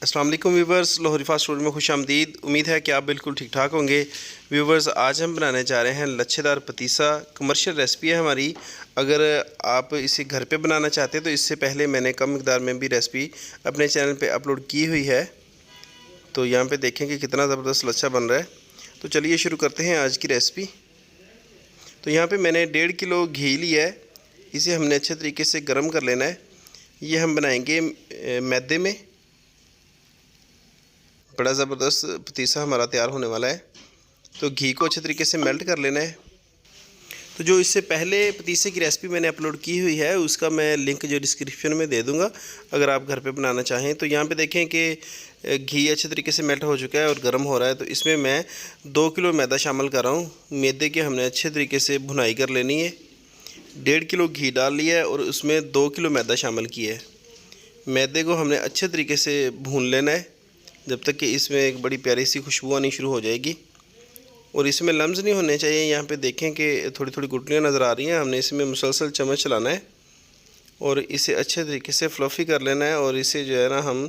अस्सलाम वालेकुम viewers, Lahori fast food में खुश आमदीद। उम्मीद है कि आप बिल्कुल ठीक ठाक होंगे। व्यूवर्स, आज हम बनाने जा रहे हैं लच्छेदार पतीसा। कमर्शियल रेसिपी है हमारी। अगर आप इसे घर पे बनाना चाहते हैं तो इससे पहले मैंने कम मिकदार में भी रेसिपी अपने चैनल पे अपलोड की हुई है। तो यहाँ पे देखें कि कितना ज़बरदस्त लच्छा बन रहा है। तो चलिए शुरू करते हैं आज की रेसिपी। तो यहाँ पर मैंने 1.5 किलो घी लिया है। इसे हमने अच्छे तरीके से गर्म कर लेना है। ये हम बनाएंगे मैदे में। बड़ा ज़बरदस्त पतीसा हमारा तैयार होने वाला है। तो घी को अच्छे तरीके से मेल्ट कर लेना है। तो जो इससे पहले पतीसे की रेसिपी मैंने अपलोड की हुई है उसका मैं लिंक जो डिस्क्रिप्शन में दे दूंगा, अगर आप घर पे बनाना चाहें। तो यहाँ पे देखें कि घी अच्छे तरीके से मेल्ट हो चुका है और गर्म हो रहा है। तो इसमें मैं 2 किलो मैदा शामिल कर रहा हूँ। मैदे के हमने अच्छे तरीके से भुनाई कर लेनी है। 1.5 किलो घी डाल लिया है और उसमें 2 किलो मैदा शामिल किया है। मैदे को हमने अच्छे तरीके से भून लेना है जब तक कि इसमें एक बड़ी प्यारी सी खुशबू आनी शुरू हो जाएगी। और इसमें लम्स नहीं होने चाहिए। यहाँ पे देखें कि थोड़ी थोड़ी गुठलियाँ नज़र आ रही हैं। हमने इसमें मुसलसल चम्मच चलाना है और इसे अच्छे तरीके से फ्लफ़ी कर लेना है। और इसे जो है ना हम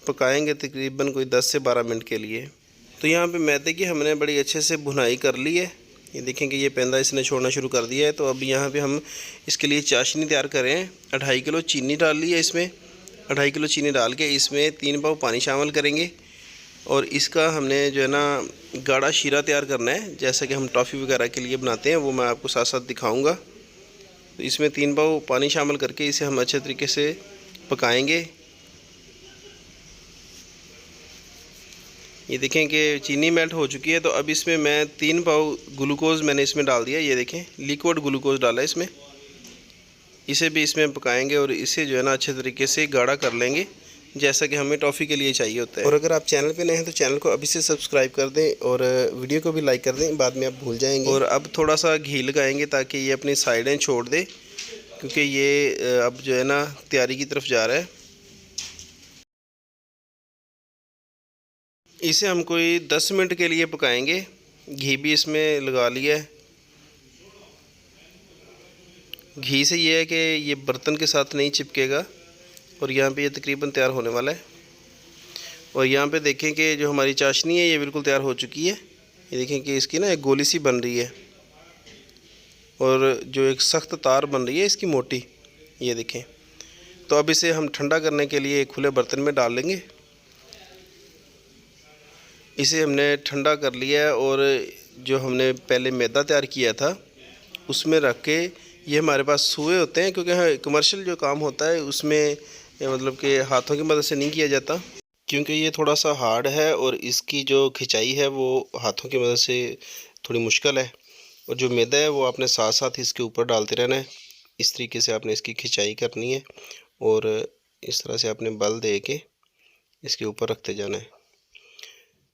पकाएंगे तकरीबन कोई 10 से 12 मिनट के लिए। तो यहाँ पे मैदे की हमने बड़ी अच्छे से भुनाई कर ली है। ये देखें कि ये पेंदा इसने छोड़ना शुरू कर दिया है। तो अब यहाँ पे हम इसके लिए चाशनी तैयार करें। 2.5 किलो चीनी डाल ली है इसमें। 2.5 किलो चीनी डाल के इसमें 3 पाव पानी शामिल करेंगे और इसका हमने जो है ना गाढ़ा शीरा तैयार करना है, जैसा कि हम टॉफ़ी वगैरह के लिए बनाते हैं, वो मैं आपको साथ साथ दिखाऊंगा। तो इसमें 3 पाव पानी शामिल करके इसे हम अच्छे तरीके से पकाएंगे। ये देखें कि चीनी मेल्ट हो चुकी है। तो अब इसमें मैं 3 पाव ग्लूकोज़ मैंने इसमें डाल दिया। ये देखें लिक्विड ग्लूकोज़ डाला है इसमें। इसे भी इसमें पकाएंगे और इसे जो है ना अच्छे तरीके से गाढ़ा कर लेंगे, जैसा कि हमें टॉफ़ी के लिए चाहिए होता है। और अगर आप चैनल पे नए हैं तो चैनल को अभी से सब्सक्राइब कर दें और वीडियो को भी लाइक कर दें, बाद में आप भूल जाएंगे। और अब थोड़ा सा घी लगाएंगे ताकि ये अपनी साइडें छोड़ दे, क्योंकि ये अब जो है ना तैयारी की तरफ जा रहा है। इसे हम कोई 10 मिनट के लिए पकाएंगे। घी भी इसमें लगा लिया है। घी से ये है कि ये बर्तन के साथ नहीं चिपकेगा। और यहाँ पे ये तकरीबन तैयार होने वाला है। और यहाँ पे देखें कि जो हमारी चाशनी है ये बिल्कुल तैयार हो चुकी है। ये देखें कि इसकी ना एक गोली सी बन रही है और जो एक सख्त तार बन रही है इसकी मोटी, ये देखें। तो अब इसे हम ठंडा करने के लिए एक खुले बर्तन में डाल लेंगे। इसे हमने ठंडा कर लिया है और जो हमने पहले मैदा तैयार किया था उसमें रख के, ये हमारे पास सूए होते हैं क्योंकि कमर्शियल जो काम होता है उसमें मतलब कि हाथों की मदद से नहीं किया जाता, क्योंकि ये थोड़ा सा हार्ड है और इसकी जो खिंचाई है वो हाथों की मदद से थोड़ी मुश्किल है। और जो मैदा है वो आपने साथ साथ इसके ऊपर डालते रहना है। इस तरीके से आपने इसकी खिंचाई करनी है और इस तरह से आपने बल दे के इसके ऊपर रखते जाना है।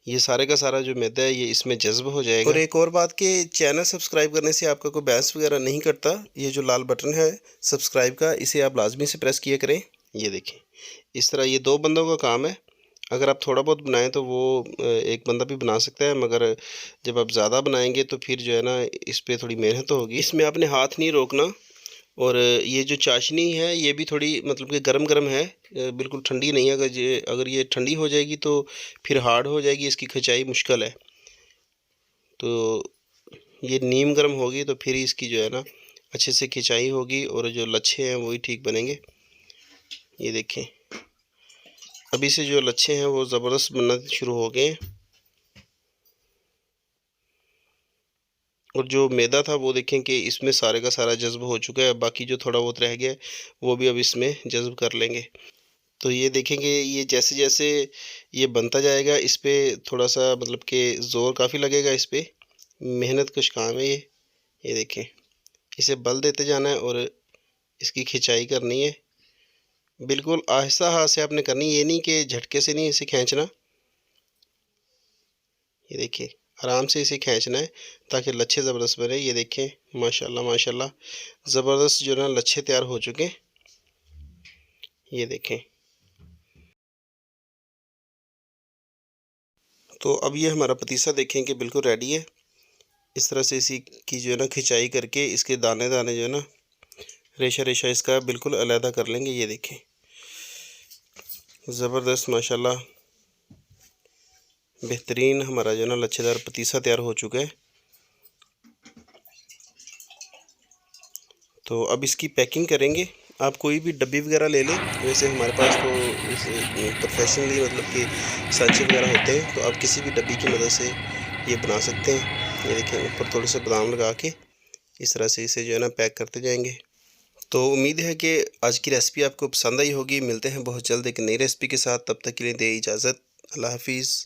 ये सारे का सारा जो मैदा है ये इसमें जज्ब हो जाएगा। और एक और बात कि चैनल सब्सक्राइब करने से आपका कोई बैलेंस वगैरह नहीं करता। ये जो लाल बटन है सब्सक्राइब का, इसे आप लाजमी से प्रेस किया करें। ये देखें, इस तरह ये 2 बंदों का काम है। अगर आप थोड़ा बहुत बनाएं तो वो एक बंदा भी बना सकता है, मगर जब आप ज़्यादा बनाएंगे तो फिर जो है ना इस पर थोड़ी मेहनत तो होगी। इसमें आपने हाथ नहीं रोकना। और ये जो चाशनी है ये भी थोड़ी मतलब कि गरम गरम है, बिल्कुल ठंडी नहीं है। अगर ये ठंडी हो जाएगी तो फिर हार्ड हो जाएगी, इसकी खिंचाई मुश्किल है। तो ये नीम गर्म होगी तो फिर इसकी जो है ना अच्छे से खिंचाई होगी और जो लच्छे हैं वही ठीक बनेंगे। ये देखें, अभी से जो लच्छे हैं वो ज़बरदस्त बनना शुरू हो गए हैं। और जो मैदा था वो देखें कि इसमें सारे का सारा जज्ब हो चुका है। बाकी जो थोड़ा बहुत रह गया वो भी अब इसमें जज्ब कर लेंगे। तो ये देखेंगे ये जैसे जैसे ये बनता जाएगा इस पर थोड़ा सा मतलब कि ज़ोर काफ़ी लगेगा। इस पर मेहनत कुछ काम है ये देखें, इसे बल देते जाना है और इसकी खिंचाई करनी है। बिल्कुल आहिस्ता हाथ से आपने करनी, ये नहीं कि झटके से नहीं इसे खींचना। ये देखिए आराम से इसे खींचना है ताकि लच्छे ज़बरदस्त बने। ये देखें माशाल्लाह माशाल्लाह ज़बरदस्त जो ना लच्छे तैयार हो चुके हैं। ये देखें, तो अब ये हमारा पतीसा देखें कि बिल्कुल रेडी है। इस तरह से इसी की जो है ना खिंचाई करके इसके दाने दाने जो है ना रेशा रेशा इसका बिल्कुल अलहदा कर लेंगे। ये देखें ज़बरदस्त माशाल्लाह बेहतरीन हमारा जो ना लच्छेदार पतीसा तैयार हो चुका है। तो अब इसकी पैकिंग करेंगे। आप कोई भी डब्बी वगैरह ले लें, वैसे हमारे पास तो इस प्रोफेशनली मतलब कि सांचे वगैरह होते हैं, तो आप किसी भी डब्बी की मदद से ये बना सकते हैं। ये देखें, ऊपर थोड़े से बादाम लगा के इस तरह से इसे जो है ना पैक करते जाएंगे। तो उम्मीद है कि आज की रेसिपी आपको पसंद आई होगी। मिलते हैं बहुत जल्द एक नई रेसिपी के साथ, तब तक के लिए दें इजाज़त। अल्लाह हाफिज़।